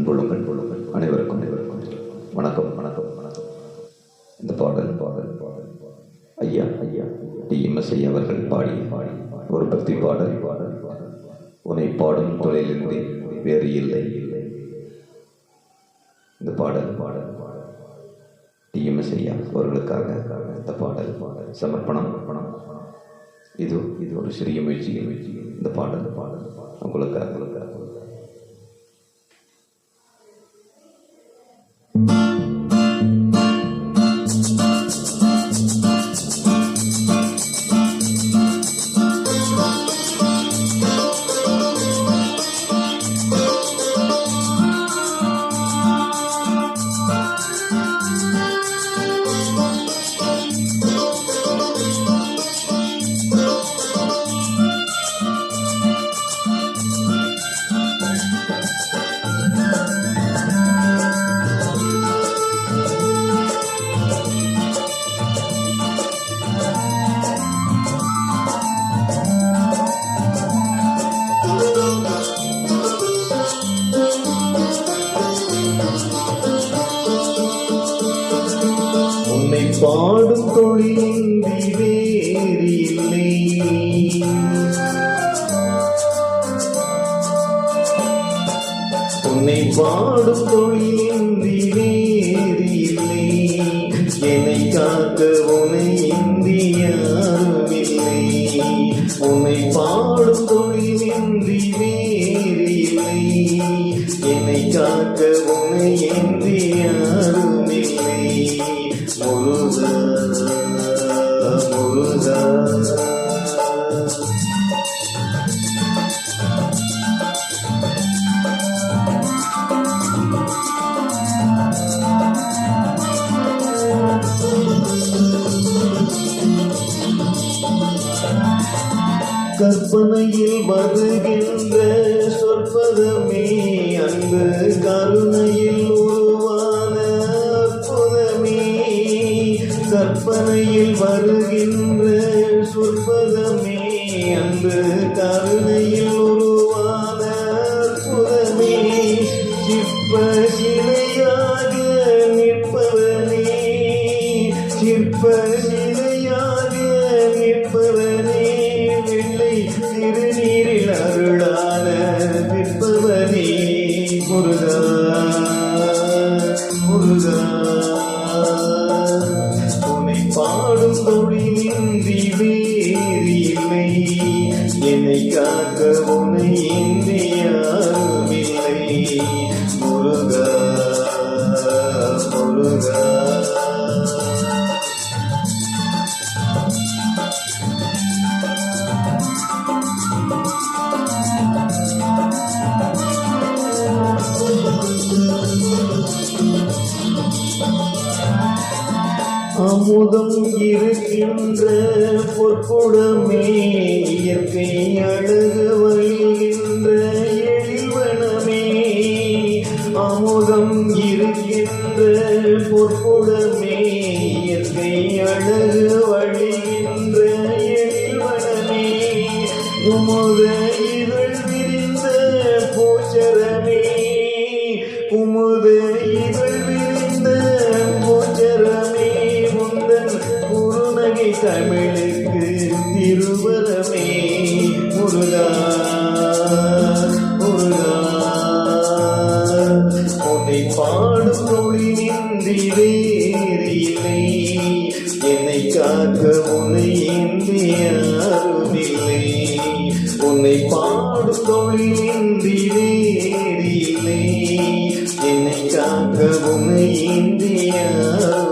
கொள்ளுங்கள் கொள்ளுங்கள். அனைவருக்கும் அனைவருக்கும் வணக்கம் வணக்கம் வணக்கம். இந்த பாடல் பாடல் பாடல் ஐயா ஐயா டிஎம்எஸ் ஐயா அவர்கள் பாடி பாடி ஒரு பக்தி பாடல் பாடல் பாடல். உன்னை பாடும் தொழிலின்றி வேறு இல்லை இல்லை. இந்த பாடல் பாடல் பாடல் டிஎம்எஸ் ஐயா அவர்களுக்காக இந்த பாடல் பாடல் சமர்ப்பணம் பணம். இது இது ஒரு சிறிய முயற்சிகள் இந்த பாடல் பாடல் உங்களுக்காக உங்களுக்காக. உன்னை பாடும் தொழிலின்றி வேறு இல்லை. உன்னை பாடும் தொழிலின்றி வேறு இல்லை. என்னை காக்க உன்னை இன்றி யாரும் இல்லை. உன்னை பாடும் தொழிலின்றி வேறு இல்லை. என்னை காக்க உன்னை இன்றி யாரும் இல்லை. முருகா முருகா கற்பனையில் வருகின்ற சொற்பதமே அன்பு கருணையில் உருவான அற்புதமே. கற்பனையில் வருகின்ற சொற்பதமே அன்பு கருணையில் உருவான அற்புதமே. சிற்ப சிலையாக நிற்பவனே சிற்ப சிலையாக நிற்பவனே. வெள்ளை திருநீரில் அருளான நிற்பவனே. முருகா முருகா உன்னை பாடும் தொழிலின்றி வேறு இல்லை. என்னை காக்க உன்னை இன்றி யாரும் இல்லை. முருகா முருகா அமுதம் இருக்கின்ற பொற்குடமே இயற்கை அழகு வழிகின்ற எழில்வனமே. அமுதம் இருக்கின்ற பொற்குடமே இயற்கை அழகு வழிகின்ற எழில்வனமே. குமுத இதழ் விரிந்த பூச்சரமே குமுத இதழ் விரிந்த பூச்சரமே. குருநகை தமிழுக்கு திருவரமே. முருகா முருகா உன்னை பாடும் தொழிலின்றி வேறு இல்லை. என்னை காக்க உன்னை இன்றி யாரும் இல்லை. உன்னை பாடும் தொழிலின்றி வேறு இல்லை. என்னை காக்க உன்னை இன்றி யாரும்